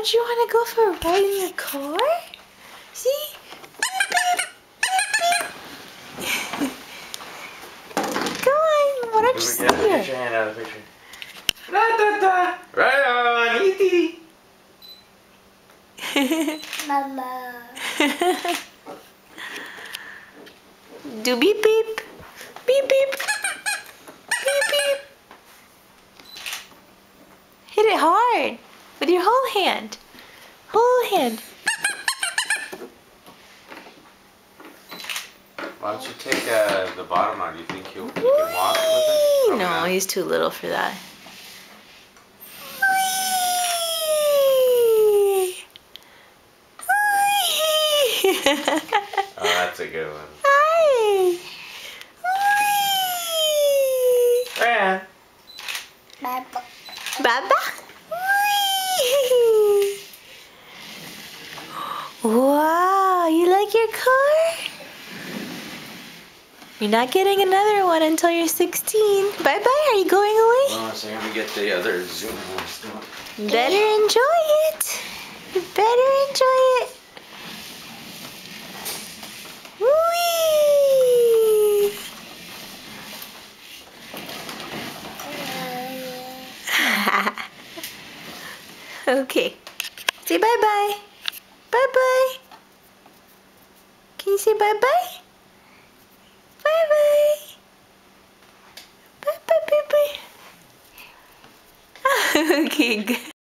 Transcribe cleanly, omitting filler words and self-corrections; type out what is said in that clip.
Don't you want to go for a ride in your car? See? Come on, why don't you sit Get here? your hand out of the picture. Da. Right on, E.T. Mama. Do beep beep. Beep beep. Beep beep. Hit it hard with your whole hand. Whole hand. Why don't you take the bottom out? Do you think you can walk with it? Probably No, not. he's too little for that. Oh, that's a good one. Hi. Fran. Baba. Baba. Wow, you like your car? You're not getting another one until you're 16. Bye-bye, are you going away? Oh, so let me get the other Zoom ones. You better enjoy it. You better enjoy it. Whee! Okay. Say bye-bye. Bye-bye. Can you say bye-bye? Bye-bye. Bye-bye, bye-bye. Okay, good.